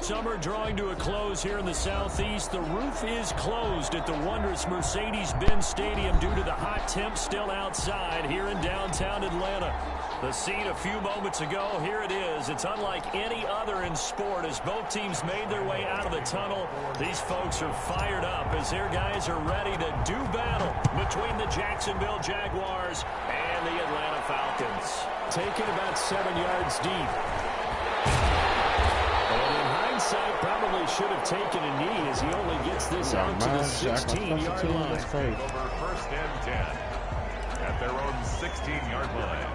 Summer drawing to a close here in the southeast. The roof is closed at the wondrous Mercedes-Benz Stadium due to the hot temps still outside here in downtown Atlanta. The scene a few moments ago, here it is. It's unlike any other in sport as both teams made their way out of the tunnel. These folks are fired up as their guys are ready to do battle between the Jacksonville Jaguars and the Atlanta Falcons. Taken about 7 yards deep. And in hindsight, probably should have taken a knee as he only gets this out to the 16-yard line. Over first and 10 at their own 16-yard line.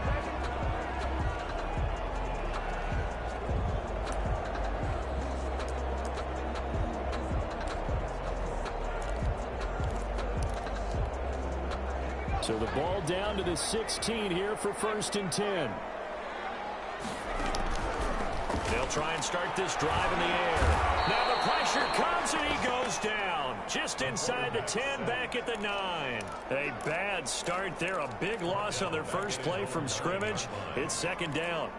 So the ball down to the 16 here for first and 10. They'll try and start this drive in the air. Now the pressure comes and he goes down. Just inside the 10, back at the 9. A bad start there. A big loss on their first play from scrimmage. It's second down.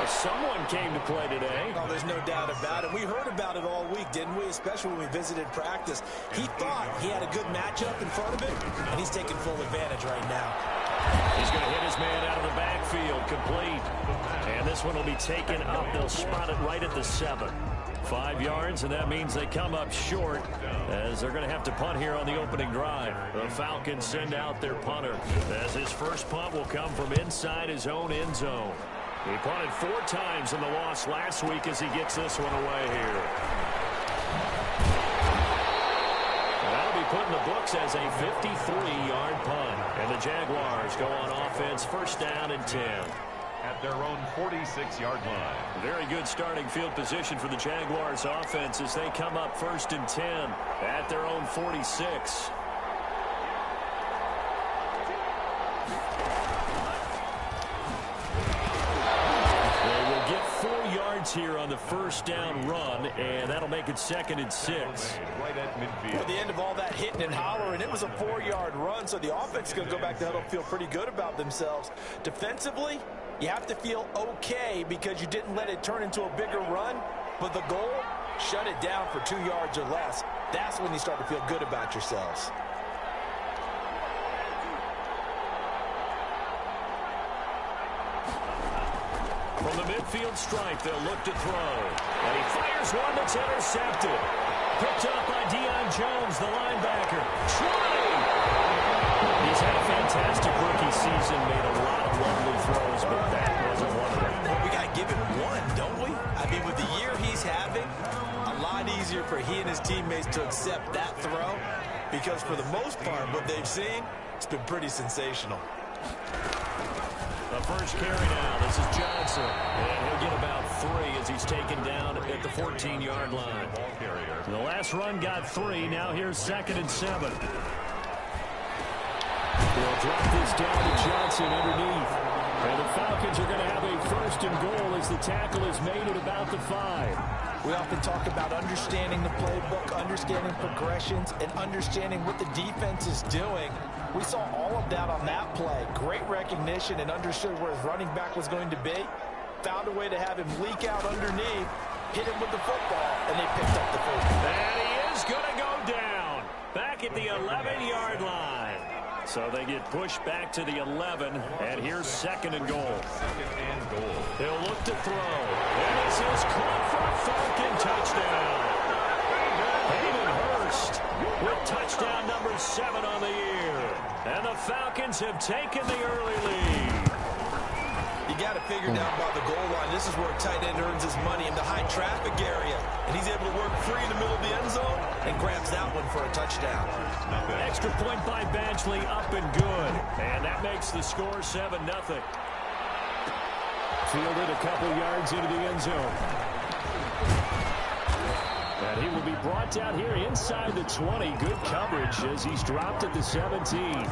Someone came to play today. Oh, there's no doubt about it. We heard about it all week, didn't we? Especially when we visited practice. He thought he had a good matchup in front of him, and he's taking full advantage right now. He's going to hit his man out of the backfield, complete. And this one will be taken up. They'll spot it right at the 7. 5 yards, and that means they come up short as they're going to have to punt here on the opening drive. The Falcons send out their punter as his first punt will come from inside his own end zone. He punted 4 times in the loss last week as he gets this one away here. And that'll be put in the books as a 53-yard punt. And the Jaguars go on offense, first down and 10. At their own 46-yard line. Very good starting field position for the Jaguars offense as they come up first and 10 at their own 46. Here on the first down run, and that'll make it second and 6. Right at midfield. At the end of all that hitting and hollering, it was a 4-yard run, so the offense is going to go back to huddle and feel pretty good about themselves. Defensively, you have to feel okay because you didn't let it turn into a bigger run, but the goal, shut it down for 2 yards or less. That's when you start to feel good about yourselves. From the midfield stripe, they'll look to throw. And he fires one that's intercepted. Picked up by Deion Jones, the linebacker. 20! He's had a fantastic rookie season, made a lot of lovely throws, but that wasn't one of them. Well, we got to give it one, don't we? I mean, with the year he's having, a lot easier for he and his teammates to accept that throw because for the most part, what they've seen, it's been pretty sensational. The first carry now. This is Johnson. And he'll get about 3 as he's taken down at the 14-yard line. The last run got 3. Now here's second and 7. They'll drop this down to Johnson underneath. And the Falcons are going to have a first and goal as the tackle is made at about the 5. We often talk about understanding the playbook, understanding progressions, and understanding what the defense is doing. We saw all of that on that play. Great recognition and understood where his running back was going to be. Found a way to have him leak out underneath, hit him with the football, and they picked up the first. And he is going to go down back at the 11-yard line. So they get pushed back to the 11, and here's second and goal. They'll look to throw. And this is caught for a Falcon touchdown. Hayden Hurst with touchdown number 7 on the year. And the Falcons have taken the early lead. You got to figure down by the goal line. This is where a tight end earns his money in the high traffic area. And he's able to work free in the middle of the end zone and grabs that one for a touchdown. Extra point by Badgley, up and good. And that makes the score 7-0. Fielded a couple yards into the end zone. And he will be brought down here inside the 20. Good coverage as he's dropped at the 17.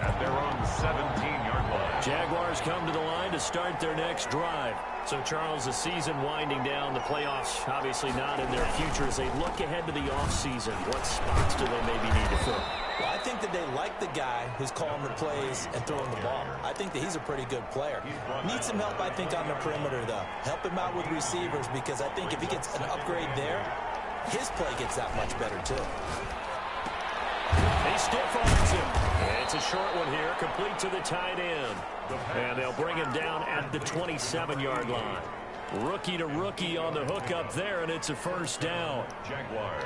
At their own 17-yard line. Jaguars come to the line to start their next drive. So, Charles, the season winding down, the playoffs obviously not in their future. As they look ahead to the offseason, what spots do they maybe need to fill? Well, I think that they like the guy who's calling the plays and throwing the ball. I think that he's a pretty good player. Needs some help, I think, on the perimeter, though. Help him out with receivers, because I think if he gets an upgrade there, his play gets that much better, too. He stiff arms him. It's a short one here, complete to the tight end. And they'll bring him down at the 27-yard line. Rookie to rookie on the hook up there, and it's a first down. Jaguars.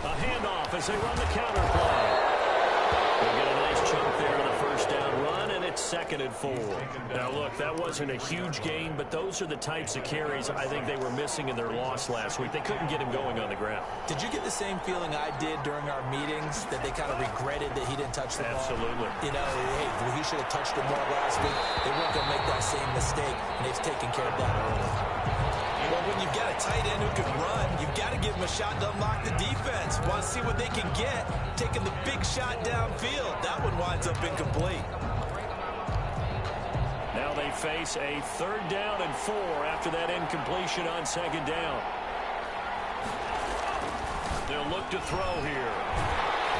A handoff as they run the counter play. They'll get a nice chunk there on the first down run, and it's 2nd and 4. Now, look, that wasn't a huge gain, but those are the types of carries I think they were missing in their loss last week. They couldn't get him going on the ground. Did you get the same feeling I did during our meetings, that they kind of regretted that he didn't touch the ball? Absolutely. You know, hey, he should have touched it more last week. They weren't going to make that same mistake, and they've taken care of that early. Well, when you've got a tight end who can run, you've got to give him a shot to unlock the defense. Want to see what they can get, taking the big shot downfield. That one winds up incomplete. Now they face a 3rd down and 4 after that incompletion on 2nd down. They'll look to throw here.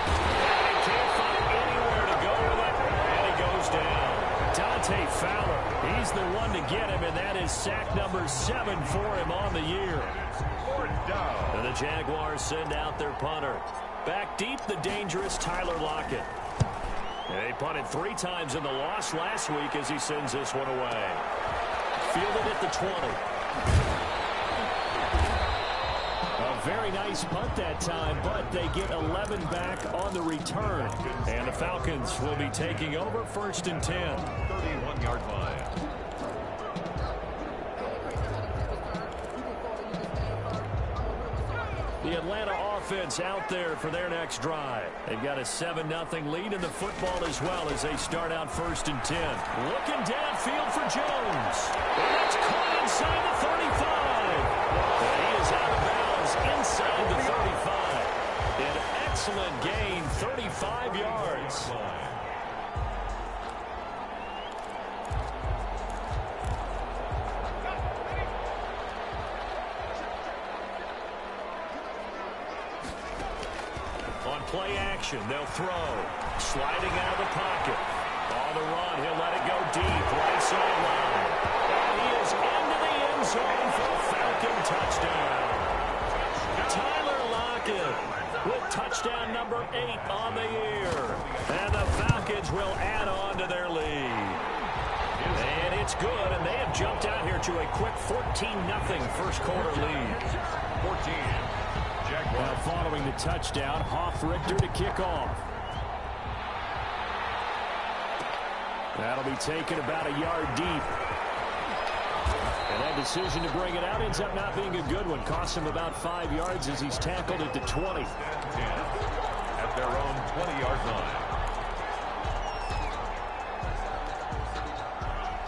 They can't find anywhere to go with it, and he goes down. Dante Fowler, he's the one to get him, and that is sack number 7 for him on the year. 4th down. And the Jaguars send out their punter. Back deep, the dangerous Tyler Lockett. They punted 3 times in the loss last week as he sends this one away. Fielded at the 20. A very nice punt that time, but they get 11 back on the return. And the Falcons will be taking over 1st and 10. 31-yard line. The Atlanta offense out there for their next drive. They've got a 7-0 lead in the football as well as they start out 1st and 10. Looking downfield for Jones. And that's caught inside the 35. And he is out of bounds inside the 35. An excellent gain, 35 yards. Play action, they'll throw. Sliding out of the pocket. On the run, he'll let it go deep. Right sideline. And he is into the end zone for a Falcon touchdown. Tyler Lockett with touchdown number 8 on the year. And the Falcons will add on to their lead. And it's good, and they have jumped out here to a quick 14-0 first quarter lead. 14. Now following the touchdown, Hoff-Richter to kick off. That'll be taken about a yard deep. And that decision to bring it out ends up not being a good one. Costs him about 5 yards as he's tackled at the 20. At their own 20-yard line.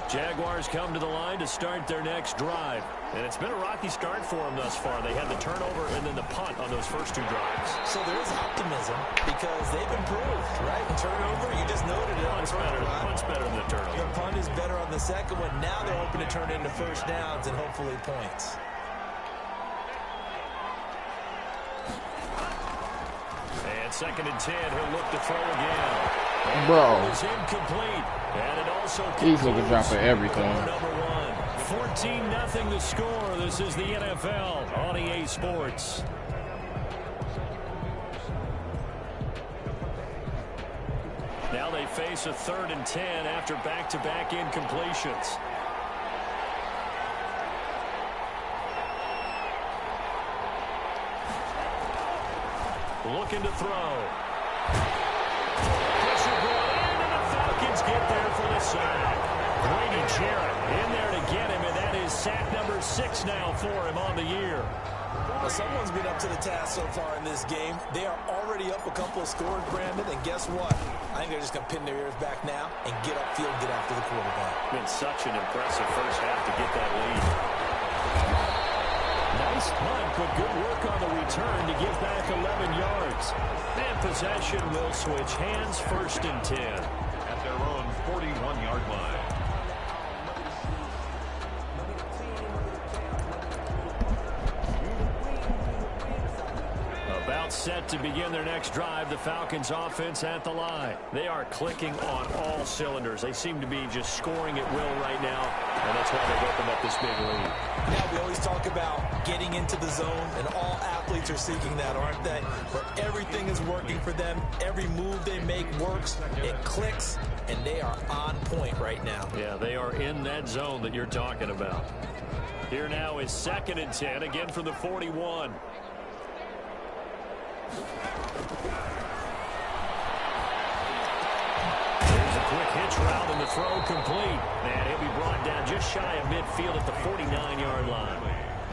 Jaguars come to the line to start their next drive. And it's been a rocky start for them thus far. They had the turnover and then the punt on those first 2 drives. So there is optimism because they've improved, right? And turnover, you just noted it. Punt's better than the turnover. The punt is better on the second one. Now they're hoping to turn it into first downs and hopefully points. And 2nd and 10, he'll look to throw again. Bro, It's incomplete. And it also these niggas dropping everything. Number 1. 14-0 the score. This is the NFL on EA Sports. Now they face a 3rd and 10 after back-to-back incompletions. Looking to throw. Pressure brought in, and the Falcons get there for the sack. Grady Jarrett in there to get him, and that is sack number 6 now for him on the year. Well, someone's been up to the task so far in this game. They are already up a couple of scores, Brandon, and guess what? I think they're just going to pin their ears back now and get upfield, get after the quarterback. Been such an impressive first half to get that lead. Nice punt, but good work on the return to give back 11 yards. And possession will switch hands, 1st and 10. At their own 41-yard line. About set to begin their next drive, the Falcons offense at the line. They are clicking on all cylinders. They seem to be just scoring at will right now, and that's why they've opened up this big lead. Yeah, we always talk about getting into the zone, and all athletes are seeking that, aren't they? Where everything is working for them, every move they make works, it clicks, and they are on point right now. Yeah, they are in that zone that you're talking about. Here now is 2nd and 10, again from the 41. There's a quick hitch route and the throw complete. And he'll be brought down just shy of midfield at the 49-yard line.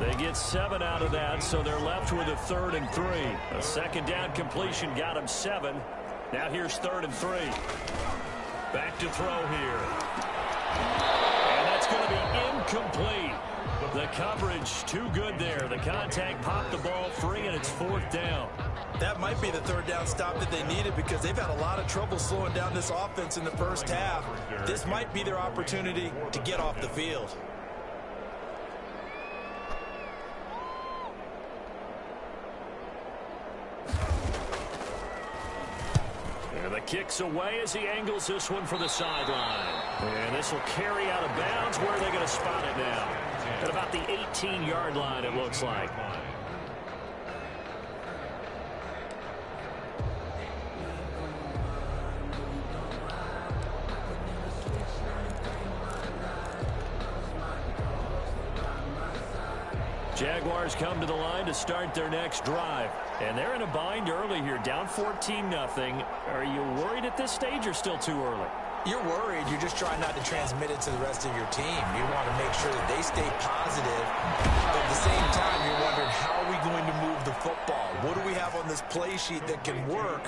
They get 7 out of that, so they're left with a 3rd and 3. A 2nd down completion got them 7. Now here's 3rd and 3. Back to throw here. And that's going to be incomplete. The coverage too good there. The contact popped the ball free, and it's 4th down. That might be the 3rd down stop that they needed because they've had a lot of trouble slowing down this offense in the first half. This might be their opportunity to get off the field. And the kick's away as he angles this one for the sideline. And this will carry out of bounds. Where are they going to spot it now? At about the 18-yard line, it looks like. Jaguars come to the line to start their next drive. And they're in a bind early here, down 14-0. Are you worried at this stage or still too early? You're worried. You're just trying not to transmit it to the rest of your team. You want to make sure that they stay positive. But at the same time, you're wondering, how are we going to move the football? What do we have on this play sheet that can work?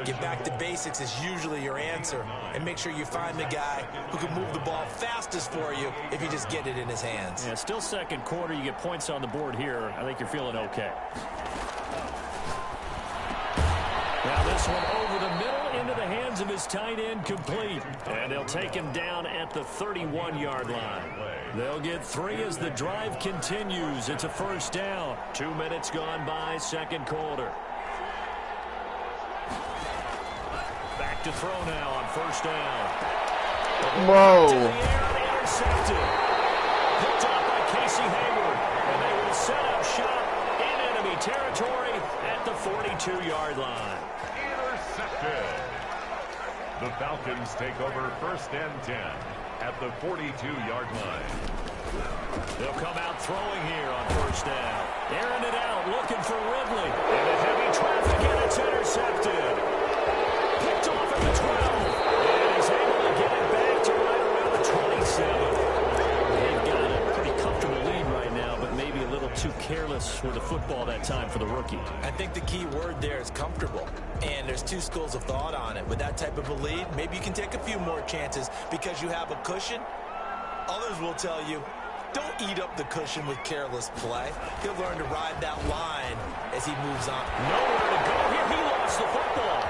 Get back to basics is usually your answer. And make sure you find the guy who can move the ball fastest for you if you just get it in his hands. Yeah, still 2nd quarter. You get points on the board here. I think you're feeling okay. Now this one over the middle into the hands of his tight end, complete. And they'll take him down at the 31-yard line. They'll get 3 as the drive continues. It's a 1st down. 2 minutes gone by, 2nd quarter. Back to throw now on 1st down. Whoa. To the air, intercepted. Picked off by Casey Hayward. And they will set up shop in enemy territory at the 42-yard line. Intercepted. The Falcons take over 1st and 10 at the 42-yard line. They'll come out throwing here on 1st down. Airing it out, looking for Ridley. And a heavy traffic, and it's intercepted. Picked off at the 12. And he's able to get it back to right around the 27. They've got a pretty comfortable lead right now, but maybe a little too careless with the football that time for the rookie. I think the key word there is comfortable. And there's 2 schools of thought on it. With that type of a lead, maybe you can take a few more chances because you have a cushion. Others will tell you, don't eat up the cushion with careless play. He'll learn to ride that line as he moves on. Nowhere to go here. He lost the football.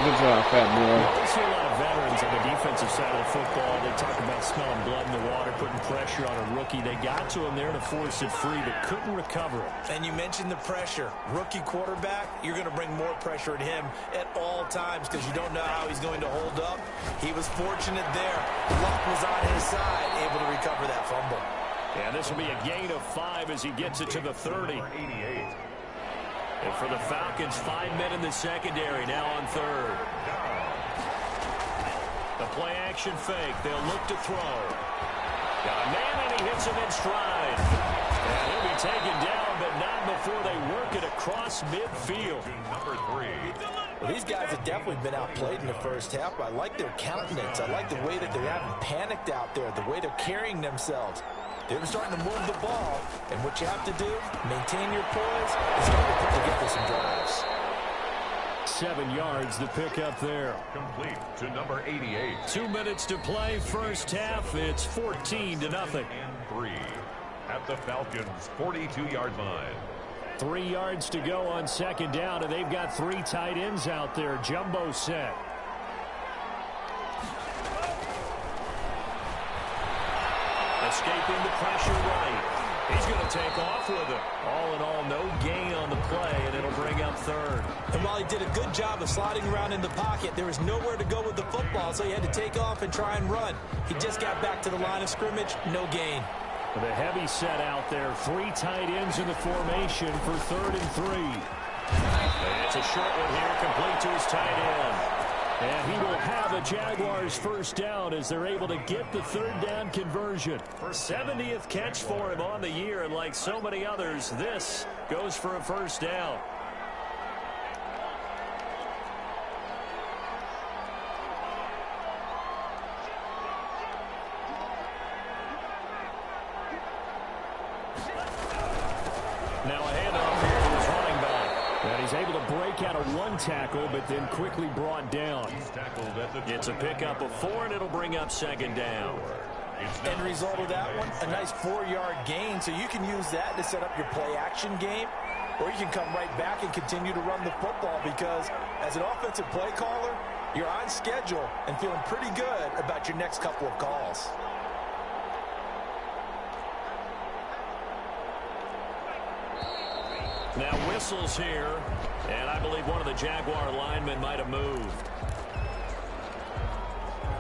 Good job, fat boy. I see a lot of veterans on the defensive side of the football. They talk about smelling blood in the water, putting pressure on a rookie. They got to him there to force it free, but couldn't recover it. And you mentioned the pressure. Rookie quarterback, you're going to bring more pressure at him at all times because you don't know how he's going to hold up. He was fortunate there. Luck was on his side, able to recover that fumble. And this will be a gain of 5 as he gets it to the 30. 88. And for the Falcons, 5 men in the secondary, now on 3rd. The play-action fake. They'll look to throw. Got a man, and he hits him in stride. And he'll be taken down, but not before they work it across midfield. Number 3. Well, these guys have definitely been outplayed in the first half. I like their countenance. I like the way that they haven't panicked out there, the way they're carrying themselves. They're starting to move the ball, and what you have to do, maintain your poise, and start to put together some drives. 7 yards to pick up there. Complete to number 88. 2 minutes to play, first half. It's 14-0. And 3. at the Falcons' 42-yard line. 3 yards to go on second down, and they've got 3 tight ends out there. Jumbo set. Escaping the pressure right. He's going to take off with it. All in all, no gain on the play, and it'll bring up third. And while he did a good job of sliding around in the pocket, there was nowhere to go with the football, so he had to take off and try and run. He just got back to the line of scrimmage, no gain. The heavy set out there. 3 tight ends in the formation for 3rd and 3. And it's a short one here, complete to his tight end. And he will have a Jaguars first down as they're able to get the 3rd down conversion. 70th catch for him on the year, and like so many others, this goes for a first down. Now a handoff here to his running back. And he's able to break out of 1 tackle, but then quickly brought down. It's a pickup of 4, and it'll bring up 2nd down. End result of that one, a nice 4-yard gain, so you can use that to set up your play-action game, or you can come right back and continue to run the football because as an offensive play caller, you're on schedule and feeling pretty good about your next couple of calls. Now whistles here, and I believe one of the Jaguar linemen might have moved.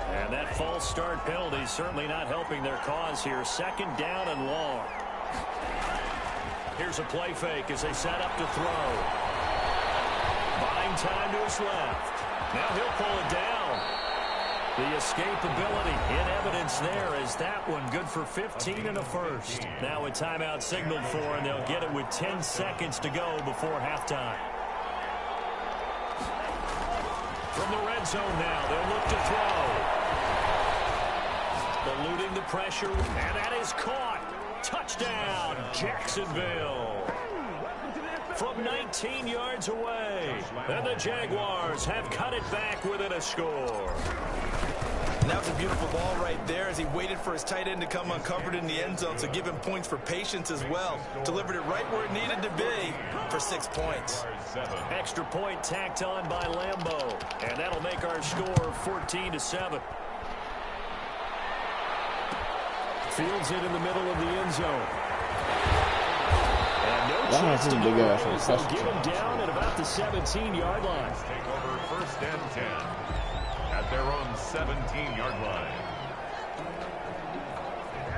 And that false start penalty is certainly not helping their cause here. 2nd down and long. Here's a play fake as they set up to throw. Buying time to his left. Now he'll pull it down. The escapability in evidence there as that one good for 15 and a first. Now a timeout signaled for, and they'll get it with 10 seconds to go before halftime. From the red zone now, they'll look to throw. Eluding the pressure, and that is caught. Touchdown, Jacksonville. From 19 yards away, and the Jaguars have cut it back within a score. And that was a beautiful ball right there as he waited for his tight end to come uncovered in the end zone, so give him points for patience as well. Delivered it right where it needed to be for 6 points. Extra point tacked on by Lambeau, and that'll make our score 14-7. Fields it in the middle of the end zone. And no chance to get those. They'll get him down at about the 17-yard line. Take over 1st and 10 at their own 17-yard line.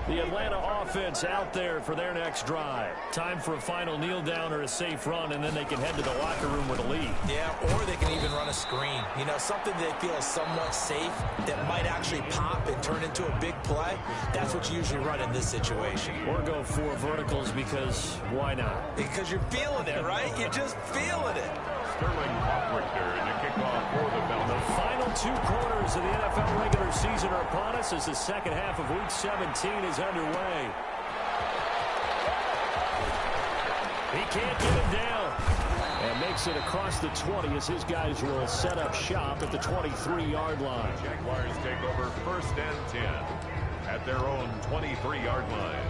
The Atlanta offense out there for their next drive. Time for a final kneel down or a safe run, and then they can head to the locker room with a lead. Yeah, or they can even run a screen. You know, something they feel is somewhat safe that might actually pop and turn into a big play. That's what you usually run in this situation. Or go 4 verticals because why not? Because you're feeling it, right? You're just feeling it. Sterling Hopwrichter in the kickoff for the Falcons. The final 2 quarters of the NFL regular season are upon us as the second half of Week 17 is underway. He can't get him down. And makes it across the 20 as his guys will set up shop at the 23-yard line. Jaguars take over 1st and 10 at their own 23-yard line.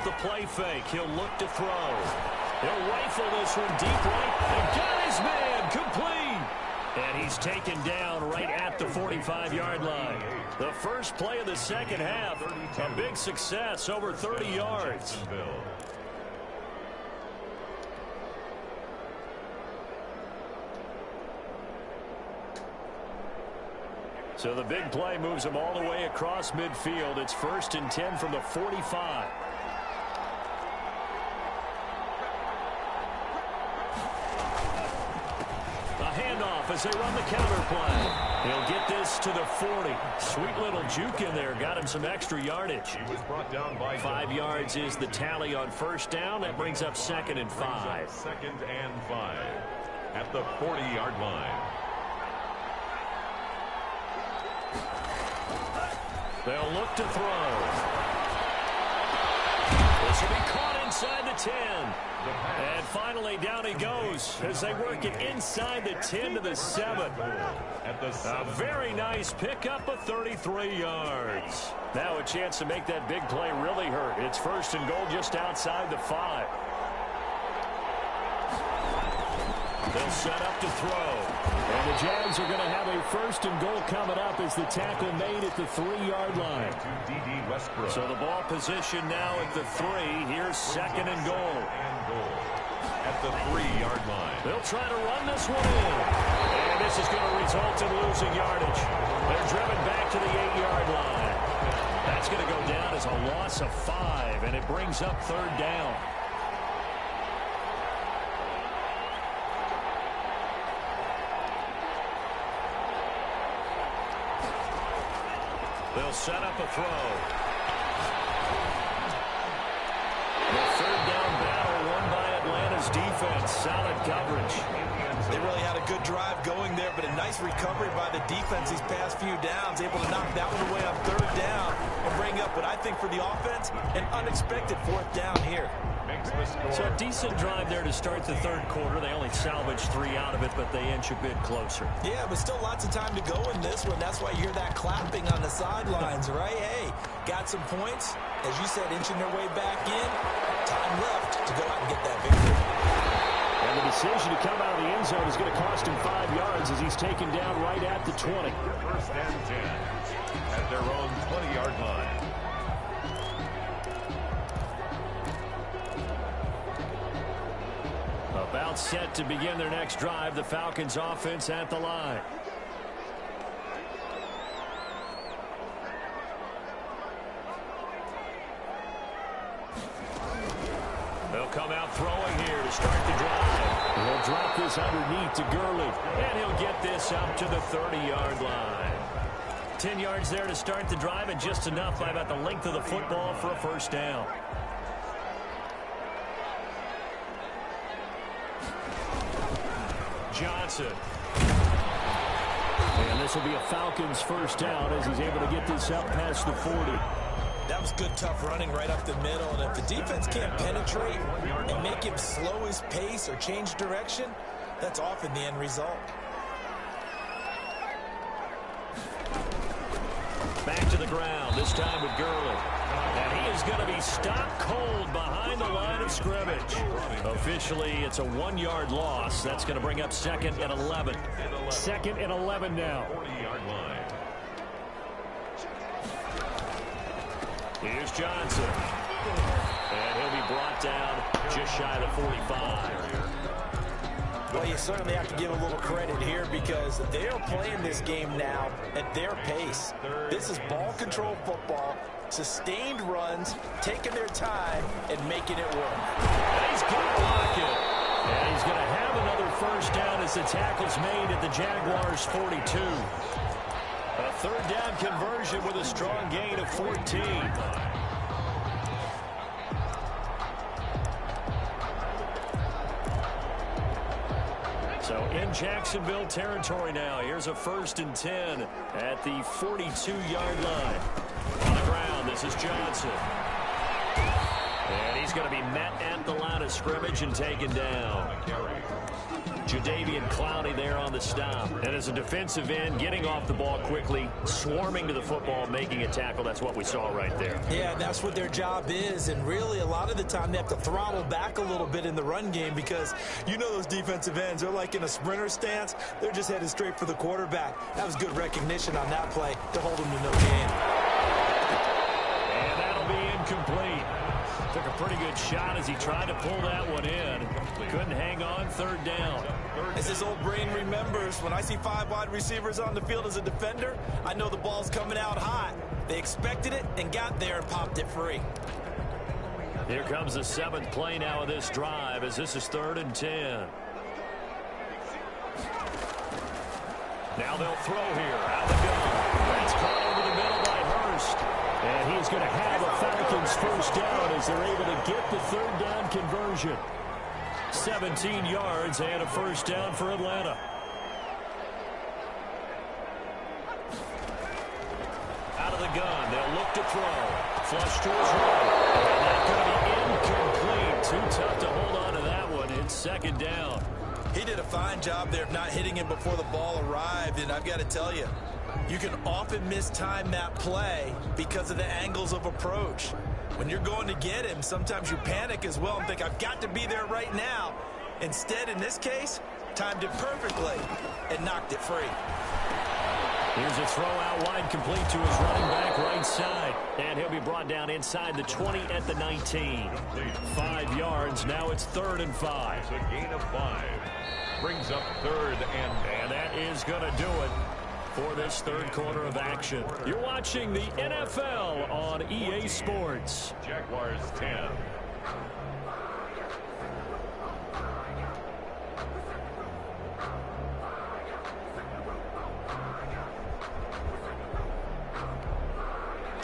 The play fake. He'll look to throw. He'll rifle this one deep right. And got his man complete. And he's taken down right at the 45-yard line. The first play of the second half. A big success, over 30 yards. So the big play moves him all the way across midfield. It's 1st and 10 from the 45. As they run the counter play. He'll get this to the 40. Sweet little juke in there. Got him some extra yardage. He was brought down by 5 yards is the tally on 1st down. That brings up 2nd and 5. 2nd and 5 at the 40-yard line. They'll look to throw. This will be caught inside the 10. And finally, down he goes as they work it inside the 10 to the 7. A very nice pickup of 33 yards. Now a chance to make that big play really hurt. It's first and goal just outside the 5. They'll set up to throw. And the Jags are going to have a first and goal coming up as the tackle made at the 3-yard line. So the ball position now at the 3. Here's second and goal. At the 3-yard line. They'll try to run this one in. And this is going to result in losing yardage. They're driven back to the 8-yard line. That's going to go down as a loss of 5, and it brings up third down. They'll set up a throw. The third down battle won by Atlanta's defense. Solid coverage. They really had a good drive going there, but a nice recovery by the defense these past few downs, able to knock that one away on third down and bring up what I think for the offense, an unexpected fourth down here. So a decent drive there to start the third quarter. They only salvaged 3 out of it, but they inch a bit closer. Yeah, but still lots of time to go in this one. That's why you hear that clapping on the sidelines, right? Hey, got some points. As you said, inching their way back in. Time left to go out and get that victory. And the decision to come out of the end zone is going to cost him 5 yards as he's taken down right at the 20. First and 10 at their own 20-yard line. About set to begin their next drive. The Falcons offense at the line. They'll come out throwing here to start the drive. He'll drop this underneath to Gurley. And he'll get this up to the 30-yard line. 10 yards there to start the drive, and just enough by about the length of the football for a first down. Johnson. And this will be a Falcons first down as he's able to get this up past the 40. That was good, tough running right up the middle. And if the defense can't penetrate and make him slow his pace or change direction, that's often the end result. Back to the ground, this time with Gurley. And he is going to be stopped cold behind the line of scrimmage. Officially, it's a 1-yard loss. That's going to bring up second and 11. Second and 11 now. 40-yard line. Here's Johnson. And he'll be brought down just shy of the 45. Well, you certainly have to give a little credit here because they are playing this game now at their pace. This is ball control football, sustained runs, taking their time, and making it work. And he's going to block it. And he's going to have another first down as the tackle's made at the Jaguars' 42. A third down conversion with a strong gain of 14. So in Jacksonville territory now. Here's a first and 10 at the 42-yard line. On the ground, this is Johnson. And he's going to be met at the line of scrimmage and taken down. Jadeveon Clowney there on the stop. And as a defensive end, getting off the ball quickly, swarming to the football, making a tackle. That's what we saw right there. Yeah, that's what their job is. And really, a lot of the time, they have to throttle back a little bit in the run game because you know those defensive ends, they're like in a sprinter stance. They're just headed straight for the quarterback. That was good recognition on that play to hold them to no gain. And that'll be incomplete. Took a pretty good shot as he tried to pull that one in. Couldn't hang on, third down. As his old brain remembers, when I see 5 wide receivers on the field as a defender, I know the ball's coming out hot. They expected it and got there and popped it free. Here comes the 7th play now of this drive as this is 3rd and 10. Now they'll throw here. Out the gun. That's caught over the middle by Hurst. And he's going to have a Falcons first down as they're able to get the third down conversion. 17 yards and a first down for Atlanta. Out of the gun, they'll look to throw. Flush to his right. And that's going to be Too tough to hold on to that one. It's second down. He did a fine job there of not hitting him before the ball arrived, and I've got to tell you, you can often mistime that play because of the angles of approach. When you're going to get him, sometimes you panic as well and think, I've got to be there right now. Instead, in this case, timed it perfectly and knocked it free. Here's a throw out wide, complete to his running back right side. And he'll be brought down inside the 20 at the 19. 5 yards. Now it's 3rd and 5. It's a gain of 5. Brings up 3rd and that is going to do it for this third quarter of action. You're watching the NFL on EA Sports. Jaguars 10.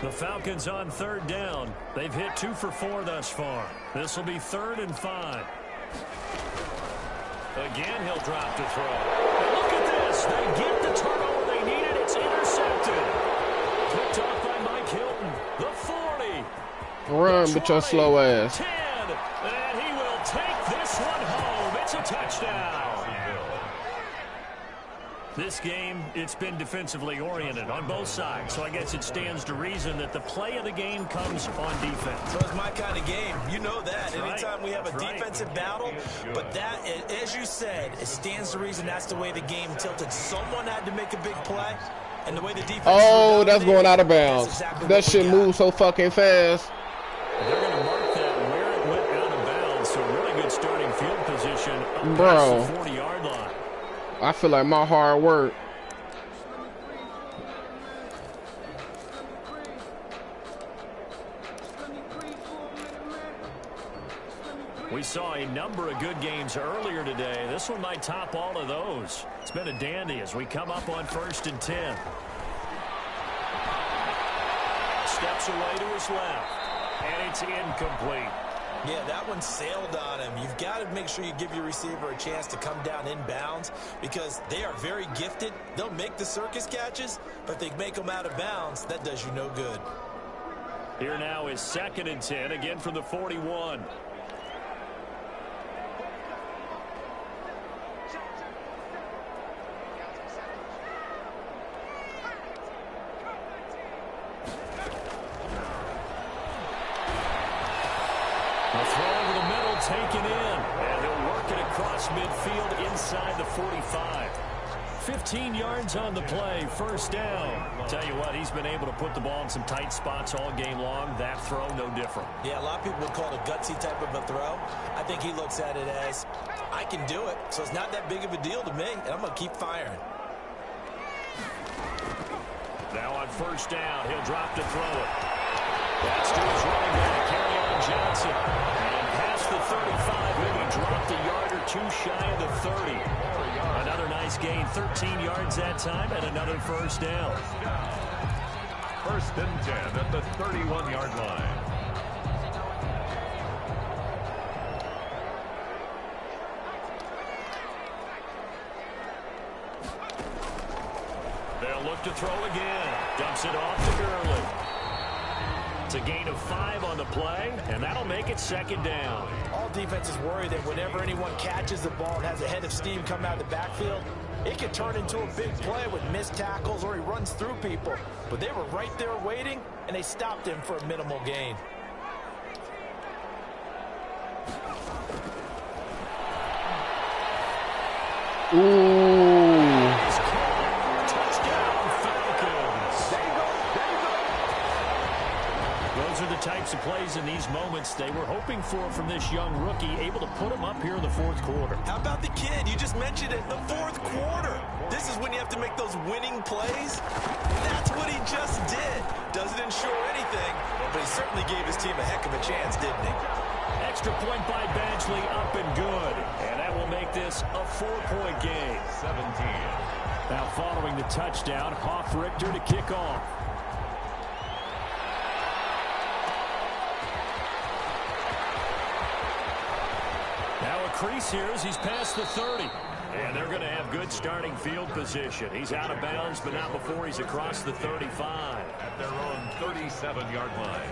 The Falcons on 3rd down. They've hit 2 for 4 thus far. This will be 3rd and 5. Again, he'll drop to throw. And look at this. They get the turnover they needed. It's intercepted. Picked off by Mike Hilton. The 40. Run, but your slow ass. 10. And he will take this one home. It's a touchdown. This game, it's been defensively oriented on both sides, so I guess it stands to reason that the play of the game comes on defense. So it's my kind of game. You know that. Anytime we have a defensive battle, but that, as you said, it stands to reason that's the way the game tilted. Someone had to make a big play, and the way the defense... Oh, that's going out of bounds. Exactly that shit moves so fucking fast. They're going to mark that where it went out of bounds, so really good starting field position up Bro. past the 40-yard line. I feel like my hard work. We saw a number of good games earlier today. This one might top all of those. It's been a dandy as we come up on 1st and 10. Steps away to his left, and it's incomplete. Yeah, that one sailed on him. You've got to make sure you give your receiver a chance to come down inbounds because they are very gifted. They'll make the circus catches, but if they make them out of bounds, that does you no good. Here now is 2nd and 10, again from the 41. Taken in, and he'll work it across midfield inside the 45. 15 yards on the play, 1st down. Tell you what, he's been able to put the ball in some tight spots all game long. That throw, no different. Yeah, a lot of people would call it a gutsy type of a throw. I think he looks at it as, I can do it, so it's not that big of a deal to me, and I'm going to keep firing. Now on 1st down, he'll drop to throw it. That's to his running back, Kerryon Johnson. And past the 35, maybe dropped a yard or 2 shy of the 30. Another nice gain, 13 yards that time, and another 1st down. 1st and 10 at the 31-yard line. They'll look to throw again. Dumps it off to Gurley. It's a gain of 5 on the play, and that'll make it 2nd down. All defenses worry that whenever anyone catches the ball and has a head of steam come out of the backfield, it can turn into a big play with missed tackles or he runs through people. But they were right there waiting, and they stopped him for a minimal gain. Ooh. Types of plays in these moments they were hoping for from this young rookie, able to put him up here in the 4th quarter. How about the kid? You just mentioned it, the 4th quarter. This is when you have to make those winning plays. That's what he just did. Doesn't ensure anything, but he certainly gave his team a heck of a chance, didn't he? Extra point by Badgley, up and good. And that will make this a 4-point game. 17. Now following the touchdown, Hoff-Richter to kick off. Crease here as he's past the 30. And they're going to have good starting field position. He's out of bounds, but not before he's across the 35. At their own 37-yard line.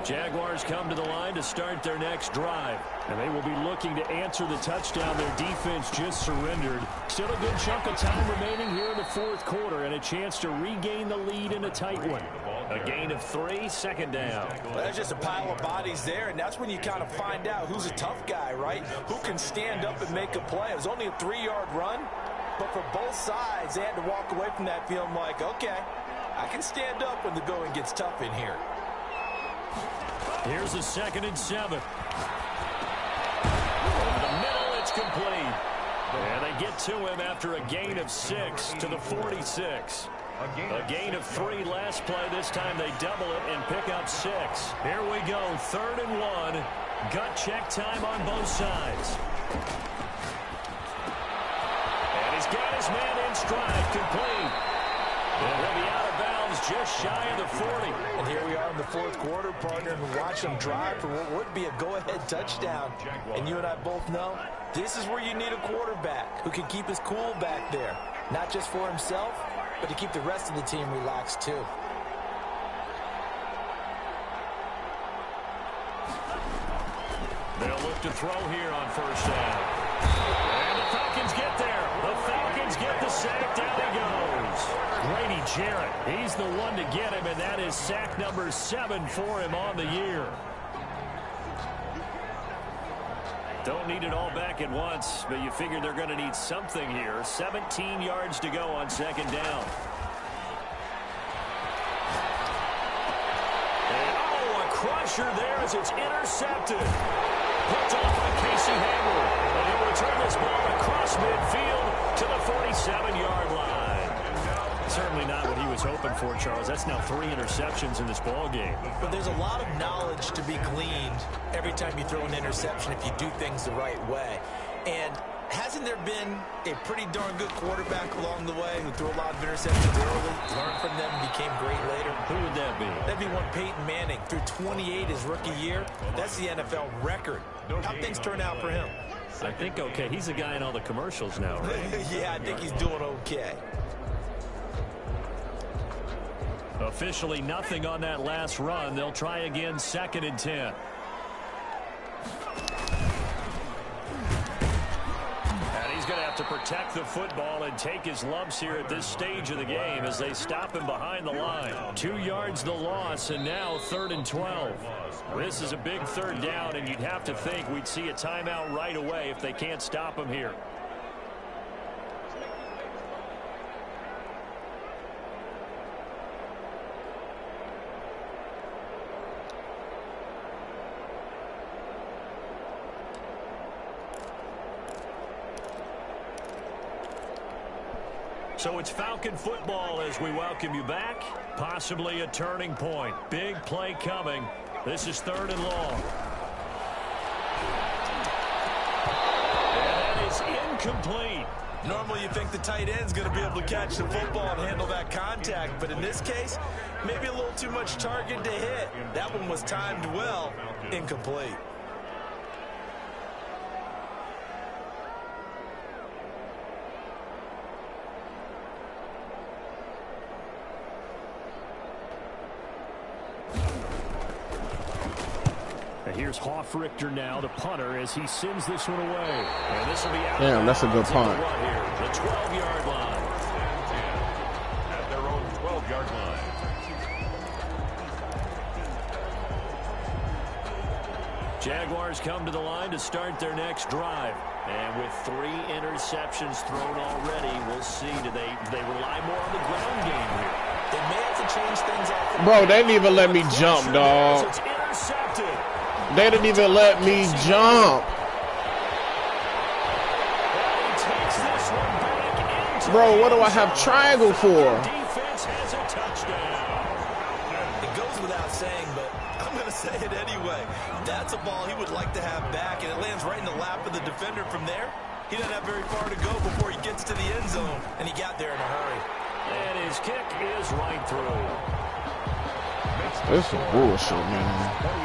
Jaguars come to the line to start their next drive. And they will be looking to answer the touchdown their defense just surrendered. Still a good chunk of time remaining here in the fourth quarter and a chance to regain the lead in a tight one. A gain of 3, second down. Well, there's just a pile of bodies there, and that's when you kind of find out who's a tough guy, right? Who can stand up and make a play. It was only a 3-yard run, but for both sides, they had to walk away from that feeling like, okay, I can stand up when the going gets tough in here. Here's a 2nd and 7. Over the middle, it's complete. And they get to him after a gain of 6 to the 46. A gain of 3 last play. This time they double it and pick up 6. Here we go, 3rd and 1. Gut check time on both sides. And he's got his man in stride, complete. And he'll be out of bounds just shy of the 40. And here we are in the fourth quarter, partner, and watch them drive for what would be a go-ahead touchdown. And you and I both know this is where you need a quarterback who can keep his cool back there. Not just for himself, but to keep the rest of the team relaxed too. They'll look to throw here on first down. And the Falcons get there. The Falcons get the sack. Down he goes. Grady Jarrett, he's the one to get him, and that is sack number 7 for him on the year. Don't need it all back at once, but you figure they're going to need something here. 17 yards to go on 2nd down. And, oh, a crusher there as it's intercepted. Picked off by Casey Hayward. And he'll return this ball across midfield to the 47-yard line. Certainly not what he was hoping for, Charles. That's now 3 interceptions in this ball game. But there's a lot of knowledge to be gleaned every time you throw an interception if you do things the right way. And hasn't there been a pretty darn good quarterback along the way who threw a lot of interceptions early, learned from them, and became great later? Who would that be? That'd be one Peyton Manning. Threw 28 his rookie year. That's the NFL record. How things turn out for him? I think okay. He's a guy in all the commercials now, right? Yeah, I think he's doing okay. Officially nothing on that last run. They'll try again, 2nd and 10. And he's going to have to protect the football and take his lumps here at this stage of the game as they stop him behind the line. 2 yards the loss, and now 3rd and 12. This is a big 3rd down, and you'd have to think we'd see a timeout right away if they can't stop him here. So it's Falcon football as we welcome you back. Possibly a turning point. Big play coming. This is 3rd and long. And that is incomplete. Normally you think the tight end's going to be able to catch the football and handle that contact, but in this case, maybe a little too much target to hit. That one was timed well. Incomplete. Here's Hoffrichter now, the punter, as he sends this one away. And this will be out. Damn, that's a good punt. The 12-yard line. At their own 12-yard line. Jaguars come to the line to start their next drive. And with 3 interceptions thrown already, we'll see. Do they rely more on the ground game here? They may have to change things up. Bro, they didn't even let me jump, dog. It's intercepted. They didn't even let me jump. Bro, what do I have triangle for? Defense has a touchdown. It goes without saying, but I'm going to say it anyway. That's a ball he would like to have back, and it lands right in the lap of the defender from there. He doesn't have very far to go before he gets to the end zone, and he got there in a hurry. And his kick is right through. This is bullshit, man.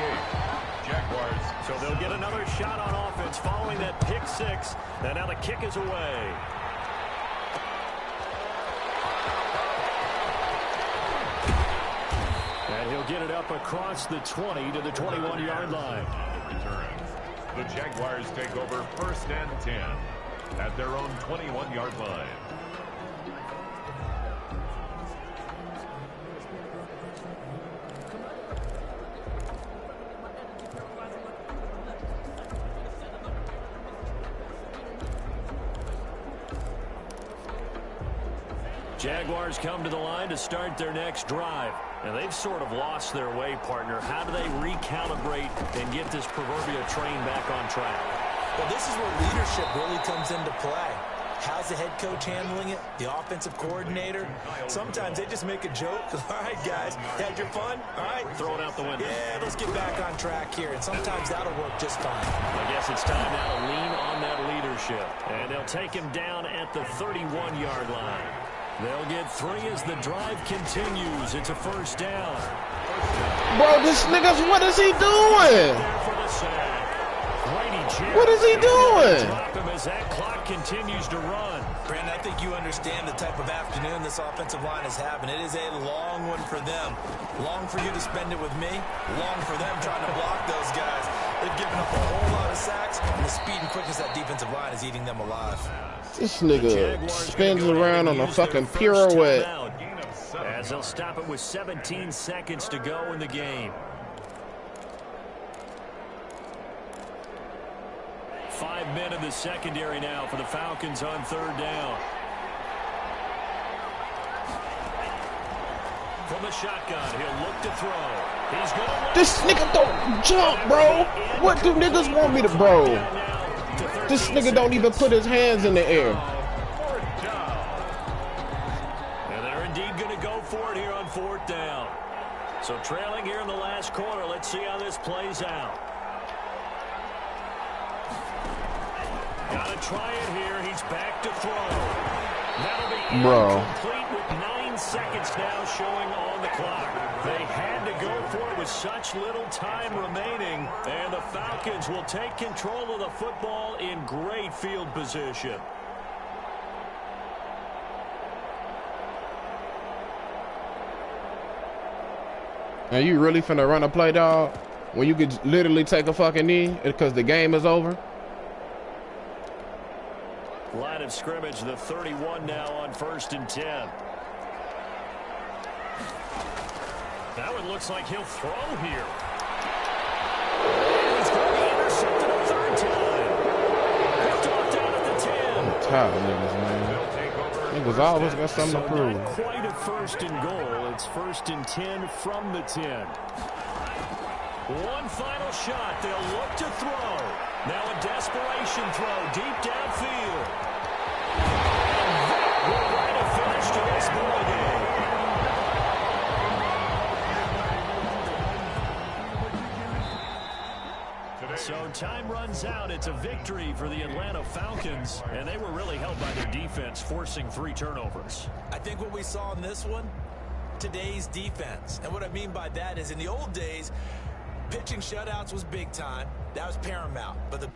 Jaguars. So they'll get another shot on offense following that pick 6. And now the kick is away. And And he'll get it up across the 20 to the 21-yard line. The Jaguars take over 1st and 10 at their own 21-yard line. Jaguars come to the line to start their next drive. And they've sort of lost their way, partner. How do they recalibrate and get this proverbial train back on track? Well, this is where leadership really comes into play. How's the head coach handling it? The offensive coordinator? Sometimes they just make a joke. All right, guys, had your fun? All right. Throw it out the window. Yeah, let's get back on track here. And sometimes that'll work just fine. I guess it's time now to lean on that leadership. And they'll take him down at the 31-yard line. They'll get 3 as the drive continues. It's a 1st down. Bro, this nigga's, what is he doing? What is he doing? Drop him as that clock continues to run. Brandon, I think you understand the type of afternoon this offensive line is having. It is a long one for them. Long for you to spend it with me. Long for them trying to block those guys. They've given up a whole lot of sacks, and the speed and quickness of that defensive line is eating them alive. This nigga spins around on a fucking pirouette. As they'll stop it with 17 seconds to go in the game. 5 men in the secondary now for the Falcons on 3rd down. From the shotgun, he'll look to throw. He's going to This nigga don't jump, bro. What do niggas want me to, bro? This nigga don't even put his hands in the air. And they're indeed going to go for it here on 4th down. So trailing here in the last quarter. Let's see how this plays out. Got to try it here. He's back to throw. That'll be complete with 9 seconds now showing on the clock. They had to go for it with such little time remaining. And the Falcons will take control of the football in great field position. Are you really finna run a play, dog? When you could literally take a fucking knee because the game is over? Line of scrimmage, the 31 now on 1st and 10. That one looks like he'll throw here. He's going to be intercepted a 3rd time. He'll drop down at the 10. I'm tired of niggas, man. Niggas always got something to prove. Not quite a 1st and goal. It's 1st and 10 from the 10. One final shot. They'll look to throw. Now a desperation throw deep downfield. And that will write a finish to this ball game. So time runs out. It's a victory for the Atlanta Falcons, and they were really helped by their defense, forcing 3 turnovers. I think what we saw in this one, today's defense. And what I mean by that is in the old days, pitching shutouts was big time. That was paramount. But the